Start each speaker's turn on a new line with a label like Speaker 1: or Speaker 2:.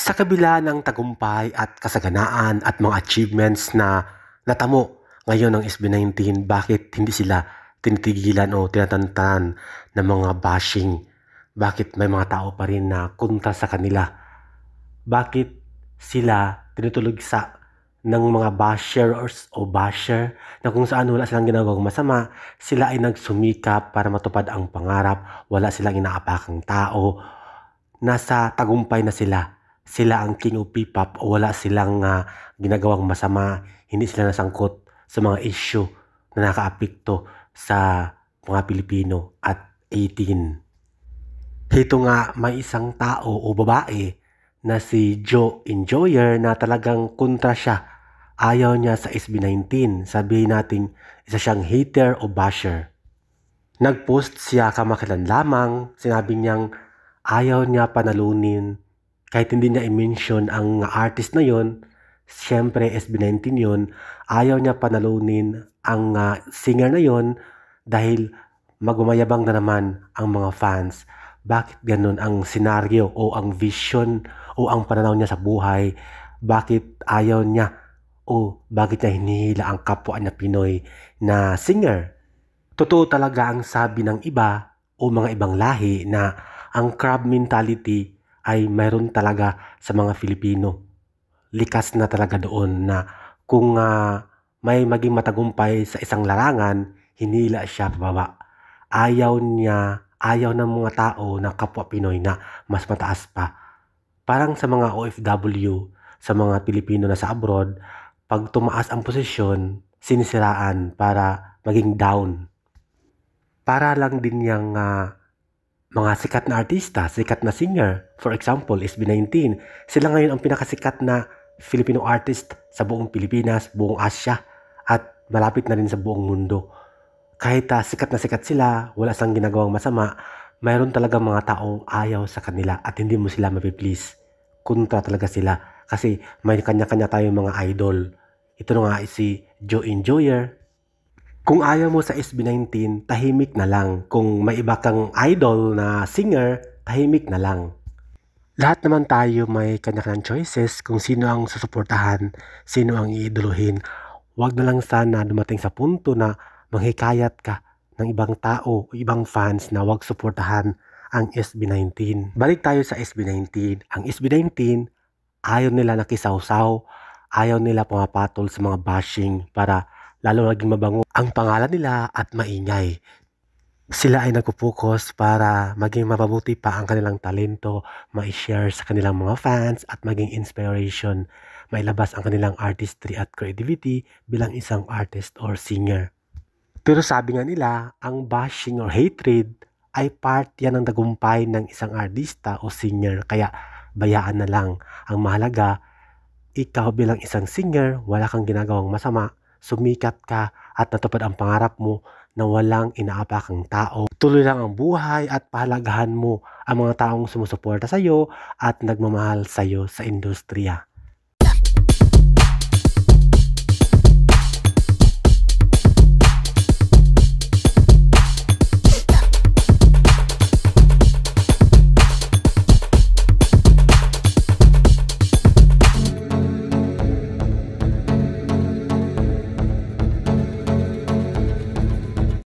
Speaker 1: Sa kabila ng tagumpay at kasaganaan at mga achievements na natamo ngayon ng SB19, bakit hindi sila tinitigilan o tinatantanan ng mga bashing? Bakit may mga tao pa rin na kontra sa kanila? Bakit sila tinutulugsa ng mga bashers o basher na kung saan wala silang ginagawang masama, sila ay nagsumikap para matupad ang pangarap, wala silang inaapakang tao, nasa tagumpay na sila. Sila ang king of P-pop o wala silang ginagawang masama, hindi sila nasangkot sa mga issue na nakaapekto sa mga Pilipino at 18. Ito nga, may isang tao o babae na si Joe Enjoyer na talagang kontra siya. Ayaw niya sa SB19. Sabihin natin, isa siyang hater o basher. Nag-post siya kamakailan lamang, sinabi niyang ayaw niya panalunin kahit hindi niya i-mention ang artist na yon. Siyempre SB19 yon, ayaw niya panalunin ang singer na yon dahil magmamayabang na naman ang mga fans. Bakit ganun ang senaryo o ang vision o ang pananaw niya sa buhay? Bakit ayaw niya o bakit niya hinihila ang kapwa niya Pinoy na singer? Totoo talaga ang sabi ng iba o mga ibang lahi na ang crab mentality ay mayroon talaga sa mga Filipino. Likas na talaga doon na kung may maging matagumpay sa isang larangan, hinila siya pababa. Ayaw ng mga tao na kapwa Pinoy na mas mataas pa. Parang sa mga OFW, sa mga Pilipino na sa abroad, pag tumaas ang posisyon, sinisiraan para maging down. Para lang din yung mga sikat na artista, sikat na singer. For example, SB19. Sila ngayon ang pinakasikat na Filipino artist sa buong Pilipinas, buong Asia, at malapit na rin sa buong mundo. Kahit sikat na sikat sila, wala silang ginagawang masama, mayroon talaga mga taong ayaw sa kanila at hindi mo sila mapiplease. Kontra talaga sila kasi may kanya-kanya tayong mga idol. Ito nga si Joe Enjoyer. Kung ayaw mo sa SB19, tahimik na lang. Kung may iba kang idol na singer, tahimik na lang. Lahat naman tayo may kanya-kanyang choices kung sino ang susuportahan, sino ang iidoluhin. Huwag na lang sana dumating sa punto na manghikayat ka ng ibang tao o ibang fans na huwag suportahan ang SB19. Balik tayo sa SB19. Ang SB19, ayaw nila nakisawsaw, ayaw nila pumapatol sa mga bashing para lalo naging mabango ang pangalan nila at maingay. Sila ay nagpo-focus para maging mapabuti pa ang kanilang talento, ma-share sa kanilang mga fans at maging inspiration, mailabas ang kanilang artistry at creativity bilang isang artist or singer. Pero sabi nga nila, ang bashing or hatred ay part yan ng tagumpay ng isang artista o singer, kaya bayaan na lang. Ang mahalaga, ikaw bilang isang singer, wala kang ginagawang masama, sumikat ka at natupad ang pangarap mo na walang inaapakang tao. Tuloy lang ang buhay at pahalagahan mo ang mga taong sumusuporta sa iyo at nagmamahal sa iyo sa industriya.